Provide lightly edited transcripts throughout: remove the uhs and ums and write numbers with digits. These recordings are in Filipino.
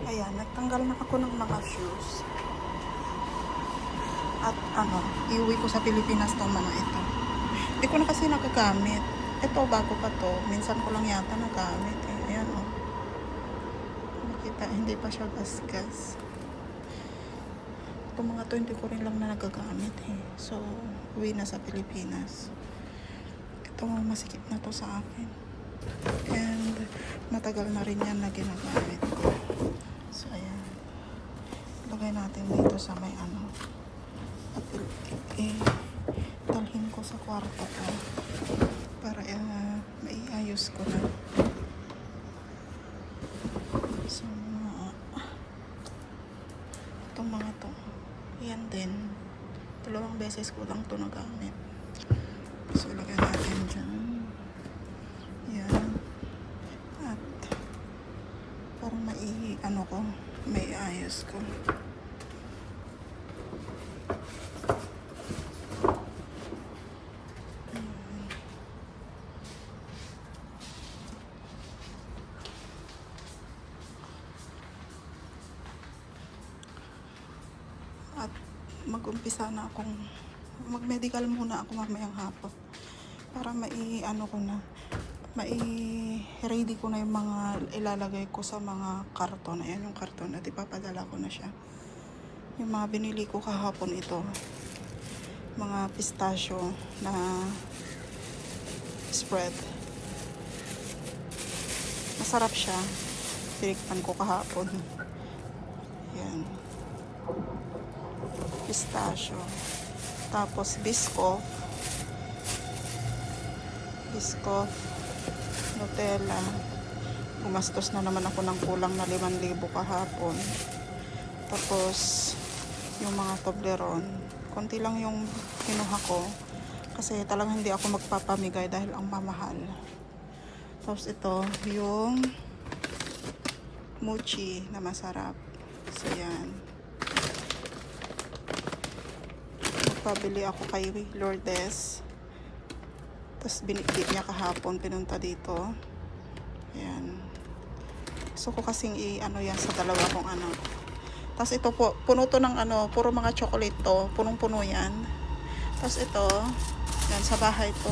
Ayan, nagtanggal na ako ng mga shoes. At iuwi ko sa Pilipinas tong mga ito. Hindi ko na kasi nagagamit. Ito, bago pa to. Minsan ko lang yata nagamit eh. Ayan o. Nakita, hindi pa siya gasgas. Itong mga to, hindi ko rin lang na nagagamit eh. So, uwi na sa Pilipinas. Ito, masikip na to sa akin. And, matagal na rin yan na ginagamit ko. So, ayan. Lagay natin dito sa may at dalhin ko sa kwarto ko para maiayos ko na. So, itong mga to, yan din. 2 beses ko lang to nagamit. So, lagay natin dyan. Yan. At, para maiayos ko. At mag-umpisa na akong mag-medical muna ako mamayang hapon para ready ko na yung mga ilalagay ko sa mga karton. Ayan yung karton at ipapadala ko na siya. Yung mga binili ko kahapon ito, mga pistachio na spread, masarap siya. Tinikman ko kahapon. Yan, pistachio, tapos biscoff, Nutella. Gumastos na naman ako ng kulang na 5,000 kahapon. Tapos yung mga Toblerone, konti lang yung kinuha ko kasi talagang hindi ako magpapamigay dahil ang mamahal. Tapos ito yung mochi na masarap. So yan, magpabili ako kay Lourdes. Tapos binitbit niya kahapon, pinunta dito. Ayan. Gusto ko kasing yan sa dalawa kong Tapos ito po, puno to ng puro mga chocolate to. Punong-puno yan. Tapos ito, yan sa bahay to.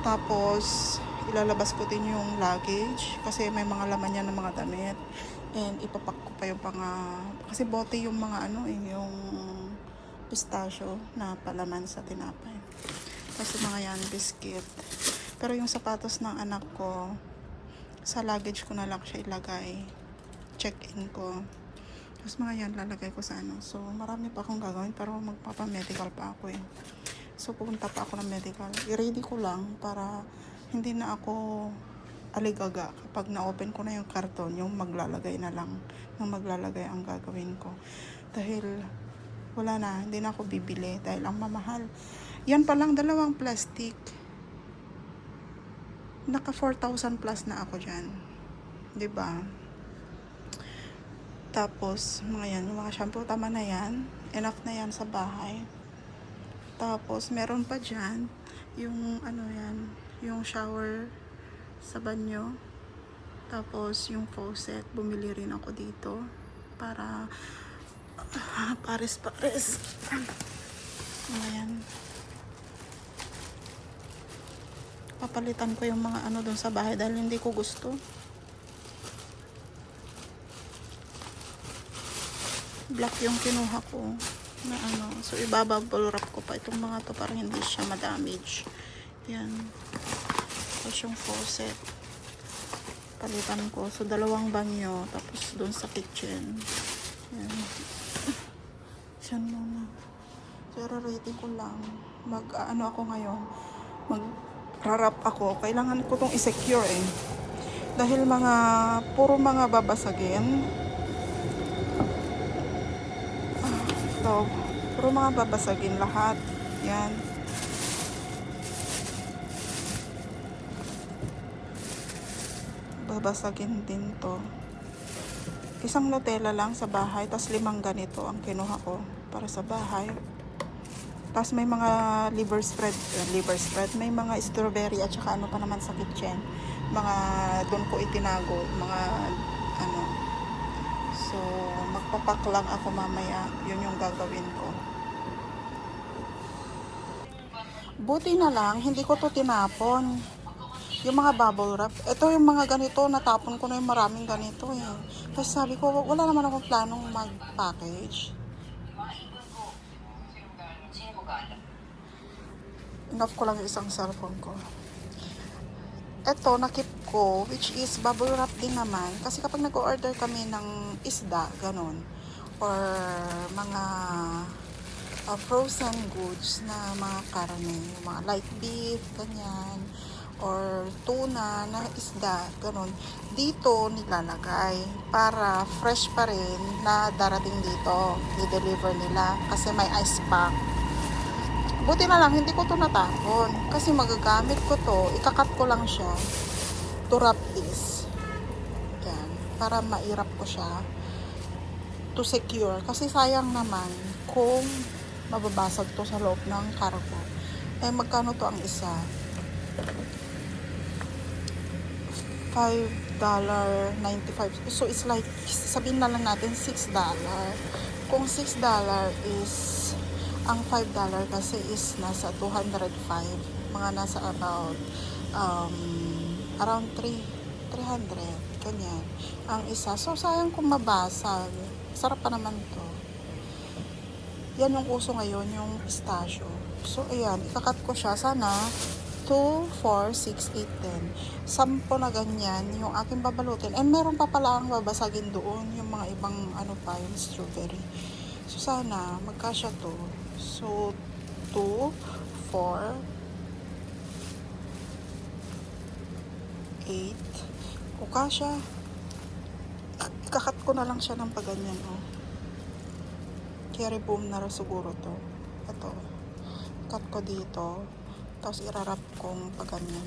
Tapos, ilalabas ko din yung luggage. Kasi may mga laman yan ng mga damit. And ipapak ko pa yung kasi bote yung mga yung pistachio na palaman sa tinapay. Tapos mga yan, biscuit. Pero yung sapatos ng anak ko, sa luggage ko na lang siya ilagay. Check-in ko. Tapos mga yan, lalagay ko sa So, marami pa akong gagawin, pero magpapa-medical pa ako eh. So, pupunta pa ako ng medical. I-ready ko lang para hindi na ako aligaga kapag na-open ko na yung karton, yung maglalagay na lang. Yung maglalagay ang gagawin ko. Dahil, wala na, hindi na ako bibili dahil ang mamahal. Yan pa lang 2 plastic. Naka 4,000 plus na ako dyan. 'Di ba? Tapos, mga yan, yung mga shampoo, tama na yan. Enough na yan sa bahay. Tapos, meron pa dyan, yung yan, yung shower sa banyo. Tapos, yung faucet, bumili rin ako dito. Para, pares-pares. Ayan. Papalitan ko yung mga doon sa bahay dahil hindi ko gusto. Black yung kinuha ko na so ibabubble wrap ko pa itong mga to para hindi siya ma-damage. Yan. Tapos yung faucet palitan ko. So 2 banyo tapos doon sa kitchen. Yan. Yan muna. So rating ko lang. Ako ngayon. Rarap ako. Kailangan ko tong i-secure eh. Dahil puro mga babasagin. Ito. Puro mga babasagin lahat. Yan. Babasagin din to. Isang Nutella lang sa bahay. Tas 5 ganito ang kinuha ko para sa bahay. Tapos may mga liver spread, may mga strawberry at saka pa naman sa kitchen. Mga doon ko itinago, mga magpapak lang ako mamaya. Yun yung gagawin ko. Buti na lang, hindi ko to tinapon. Yung mga bubble wrap. Ito yung mga ganito, natapon ko na yung maraming ganito eh. Kasi sabi ko, wala naman akong planong mag-package. Enough ko lang yung isang cellphone ko. Ito, nakip ko, which is bubble wrap din naman. Kasi kapag nag-order kami ng isda, ganun, or mga frozen goods na mga karne, mga light beef, ganyan, or tuna na isda, ganun, dito nilalagay para fresh pa rin na darating dito, i-deliver nila kasi may ice pack. Buti na lang, hindi ko to natapon. Kasi magagamit ko to, ikakat ko lang siya to wrap this. Yan. Para mairap ko siya to secure. Kasi sayang naman kung mababasag to sa loob ng cargo. Eh, magkano to ang isa? $5.95. So, it's like, sabihin na lang natin $6. Kung $6 is ang $5 kasi is nasa 205, mga nasa about around 300, ganyan ang isa. So sayang kung mabasag. Sarap pa naman to. Yan yung uso ngayon, yung pistachio. So ayan, ikakat ko siya. Sana 2, 4, 6, 8, 10 10 na ganyan yung aking babalutin. And meron pa pala ang babasagin doon, yung mga ibang ano pa, yung strawberry. So sana magkasya to. So 2, 4, 8. O kasya. Ikakat ko na lang siya ng paganyan, oh. Carry boom na rin siguro to. Ito. Cut ko dito. Tapos irarap kong paganyan.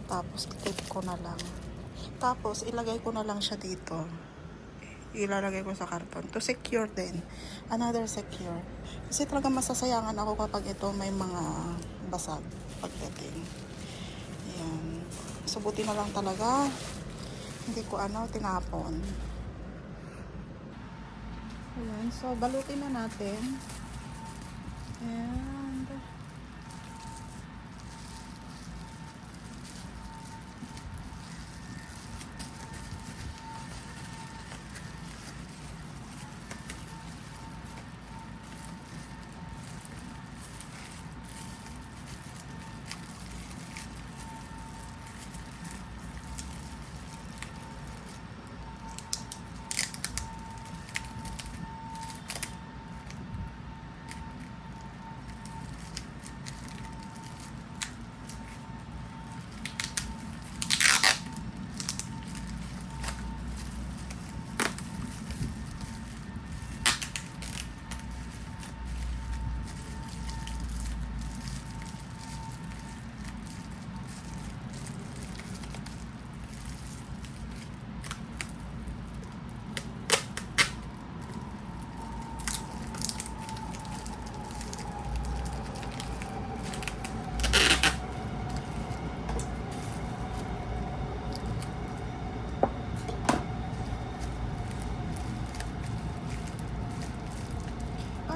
Tapos i-tape ko na lang. Tapos ilagay ko na lang siya dito. Ilalagay ko sa karton to secure din. Another secure. Kasi talaga masasayangan ako kapag ito may mga basag pagdating. Ayan. So buti na lang talaga hindi ko tinapon. Ayan. So balutin na natin. And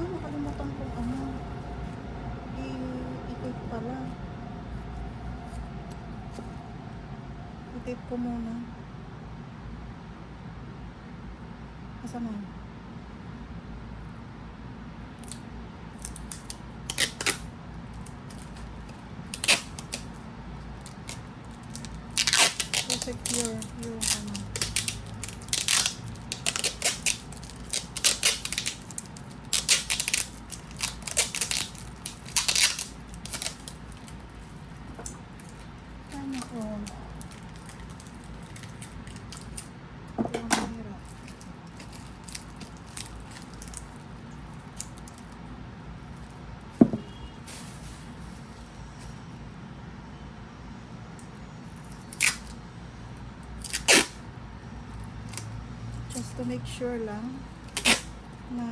nakalimutan kong i-tape pala. I-tape ko muna. Asan na? So secure yung just to make sure lang na